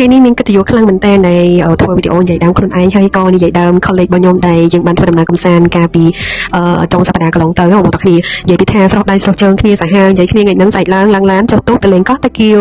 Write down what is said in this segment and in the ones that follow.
ថ្ងៃនេះមានកិត្តិយសខ្លាំងមែនទែនដែលធ្វើវីដេអូនិយាយដើមខ្លួនឯងហើយក៏និយាយដើម college របស់ខ្ញុំដែលយើងបានធ្វើដំណើរកម្សាន្តកាលពីចុងសប្តាហ៍កន្លងទៅបងប្អូនគ្នានិយាយពីថាស្រស់ដៃស្រស់ជើងគ្នាសាហាវនិយាយគ្នាថ្ងៃហ្នឹងស្អែកឡើងឡានចុះទូកទៅលេងកោះតាគៀវ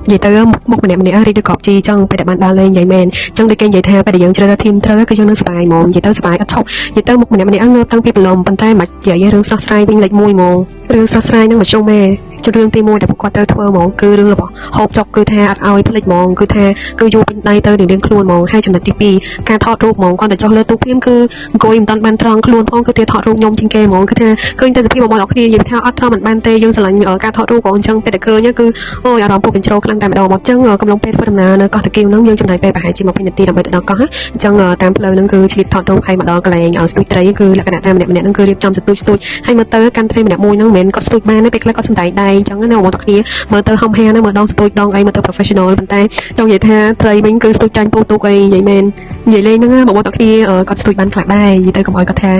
និយាយទៅមុខម្នាក់រីទៅកប់ជីចឹងពេលដែលបានដើរលេងនិយាយមែនចឹងដូចគេនិយាយថាពេលដែលយើងជ្រើសរើសធីមត្រូវគឺយើងនឹងសប្បាយហ្មងនិយាយទៅសប្បាយអត់ឈប់និយាយទៅមុខម្នាក់ងើបតាំងពីប្រឡំប៉ុន្តែមិននិយាយរឿងស្រស់ស្រាយវិញលេខ1ហ្មងរឿងស្រស់ស្រាយនឹងមជ្ឈុំឯងរឿងទី1ដែលពួកគាត់ត្រូវធ្វើហ្មងគឺរឿងរបស់ហូបចុកគឺថាអត់ឲ្យភ្លេចហ្មងគឺថាគឺយកពេញដៃទៅរៀងខ្លួនហ្មងហើយចំណុចទី2ការថតរូបហ្មងគាត់តែចុះលើទូកភ្លាមគឺអង្គុយមិនតាន់បានត្រង់ខ្លួនផងគឺគេថតរូបខ្ញុំជាងគេហ្មងគឺថាឃើញតែសភាពរបស់អ្នកគ្នានិយាយថាអត់ត្រង់មិនបានទេយើងស្រឡាញ់ការថតរូបក៏អញ្ចឹងពេលតែឃើញគឺអូយអារម្មណ៍ពុកកញ្ជ្រោលខ្លាំងតែម្ដងមកអញ្ចឹងកំឡុងពេលធ្វើដំណើរនៅកោះតាគៀវហ្នឹងយើងចំណាយពេលប្រហែលជា20នាទីដើម្បីទៅដល់កោះអញ្ចឹងតាមផ្លូវហ្នឹងគឺឆ្លៀតថតរូបហើយមកដល់កន្លែងស្ទូចត្រីគឺលក្ខណៈតែម្នាក់ហ្នឹងគឺរៀបចំស្ទូចហើយមកទៅកាន់ត្រីម្នាក់មួយហ្នឹងមិនមែនគាត់ស្ទូចបានទេពេលខ្លះគាត់សំដែងដៃអញ្ចឹងណាបងប្អូនគ្នាមើលទៅហំហាណាមើលដងស្ទូចដងអីមើលទៅ professional ប៉ុន្តែចង់និយាយថាត្រីវិញគឺស្ទូចចាញ់ពូទូកអីនិយាយមែននិយាយលេងហ្នឹងបងប្អូនគ្នាគាត់ស្ទូចបានខ្លះដែរនិយាយទៅកុំឲ្យគាត់ថា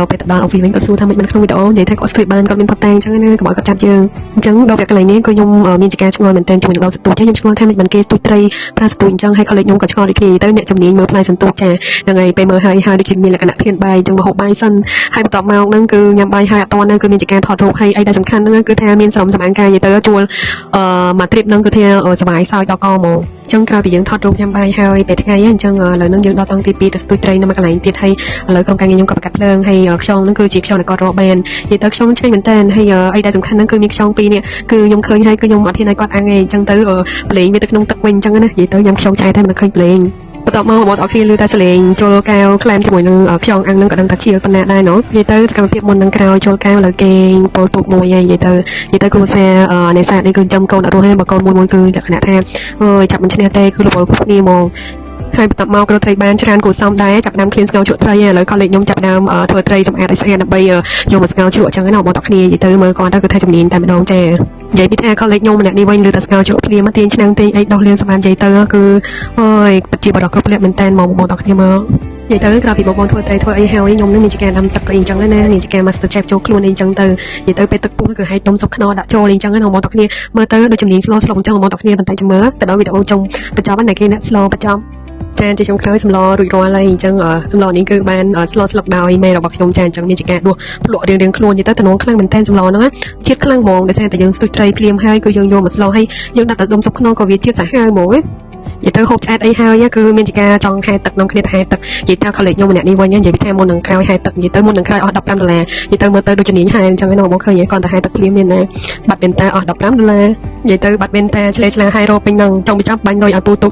ពេលទៅដល់ office វិញគាត់សួរថាមិនក្នុងវីដេអូនិយាយថាគាត់ស្ទូចបានគាត់មានផុតតាំងអញ្ចឹងណាកុំឲ្យគាត់ចាប់យើងអញ្ចឹងដល់ពេលកន្លែងនេះគឺខ្ញុំមានជាការឆ្ងល់មែនទែនជាមួយនឹងដងស្ទូចខ្ញុំឆ្ងល់ថាមិនគេស្ទូចត្រីប្រាស្ទូចអញ្ចឹងហើយ college ខ្ញុំក៏ឆ្ងល់ដូចគ្នាទៅអ្នកជំនាញមើលផ្លែសន្ទូចចាហ្នឹងហើយពេលមើលហើយដូចជាមានលក្ខណៈឃ្លានបាយអញ្ចឹងមកហូបបាយសិនហើយបន្ទាប់មកហ្នឹងគឺញ៉ាំបាយហើយអត់តហ្នឹងគឺមានជាការថតរូបហើយអីដែលសំខាន់ហ្នឹងគឺថាមានស្រមសម្អាងកាយនិយាយទៅជួលមក trip ហ្នឹងគឺថាសบายសោយដល់កហ្មងអញ្ចឹងក្រោយពីយើងថតរូបញ៉ាំបាយហើយពេលថ្ងៃអញ្ចឹងឥឡូវហ្នឹងយើងដល់តង់ទី2ទៅស្ទូចត្រីនៅមួយកន្លែងទៀតហើយឥឡូវក្រុមការងារខ្ញុំក៏បកាត់ភ្លើងហើយខ្យងហ្នឹងគឺជាខ្យងដែលគាត់រកបាននិយាយទៅខ្យងឆ្ងាញ់មែនតើហើយអីដែលសំខាន់ហ្នឹងគឺមានខ្យង2នេះគឺខ្ញុំឃើញហើយគឺខ្ញុំអត់ហ៊ានឲ្យគាត់អាំងទេអញ្ចឹងទៅប្លេងវាទៅក្នុងទឹកវិញអញ្ចឹងណានិយាយទៅញ៉ាំខ្យងឆ្អែតតែមិនឃើញប្លេងបន្ទាប់មកបងប្អូនគ្នាឮតែសលេងចូលកៅក្លែមជាមួយនឹងខ្យងអាំងនឹងក៏ដឹងថាជាប៉ុណ្ណាដែរណោះនិយាយទៅសកម្មភាពមុននឹងក្រោយចូលកៅលើគេពោលទូកមួយហើយនិយាយទៅគ្រូសានេសាទនេះគឺចាំកូនអត់រស់ទេបើកូនមួយគឺលក្ខណៈថាអើយចាប់មិនឈ្នះទេគឺរវល់គ្រប់គ្នាហ្មងហើយបន្ទាប់មកគ្រូត្រីបានច្រើនគួរសមដែរចាប់ដើមឃ្លានស្ងោជ្រក់ត្រីឥឡូវ college ខ្ញុំចាប់ដើមធ្វើត្រីសម្អាតឲ្យស្អាតដើម្បីយកមកស្ងោជ្រក់អញ្ចឹងណាបងប្អូនគ្នានិយាយទៅមើលគាត់ទៅគឺថាជំនាញតែម្ដងចានិយាយពីថា college ខ្ញុំម្នាក់នេះវិញលើតែស្ងោជ្រក់ភ្លាមមកទាញឆ្នាំងទាញអីដោះលាងសម្អាតនិយាយទៅគឺអូយពិតជាបរិបទគ្រប់លក្ខមែនតើបងប្អូនគ្នាមើលនិយាយទៅក្រោយពីបងប្អូនធ្វើត្រីធ្វើអីហើយខ្ញុំនឹងមានជាការដាំទឹកអីអញ្ចឹងណាមានជាការ master chef ចូលខ្លួនអីអញ្ចឹងទៅនិយាយទៅពេលទឹកពុះគឺឲ្យទុំសុកខ្នុរដាក់ចូលអីអញ្ចឹងណាបងប្អូនគ្នាមើលទៅដូចជំនាញស្លអញ្ចឹងបងប្អូនគ្នាបន្តិចមើលទៅដល់វីដេអូចុងបញ្ចប់ណាគេអ្នកស្លបញ្ចប់ចាជាខ្ញុំក្រោយសម្លរួចរាល់ហើយអញ្ចឹងសម្លនេះគឺបានស្លស្លឹកដោយមេរបស់ខ្ញុំចាអញ្ចឹងមានជាការដួសភ្លក់រៀងខ្លួននិយាយទៅតំណងខ្លាំងមែនតើសម្លហ្នឹងជាតិខ្លាំងហ្មងដោយសារតែយើងស្ទូចត្រីភ្លាមហើយគឺយើងយកមកស្លហើយយើងដាក់ទៅដុំសុកខ្នុរក៏វាជាតិសាហាវហ្មងនិយាយទៅហូបឆ្អែតអីហើយគឺមានជាការចង់ហែទឹកក្នុងគ្នាទៅហែទឹកនិយាយទៅ college ខ្ញុំម្នាក់នេះវិញនិយាយពីថាមុននឹងក្រោយហែទឹកនិយាយទៅមុននឹងក្រោយអស់$15និយាយទៅមើលទៅដូចជំនាញហែអញ្ចឹងឯងបងឃើញគាត់ទៅហែទឹកភ្លាមមានណាបាត់បេនតាអស់$15និយាយទៅបាត់បេនតាឆ្លេឆ្លាហែរោពេញនឹងចង់បញ្ចប់បាញ់លុយឲ្យពូទូក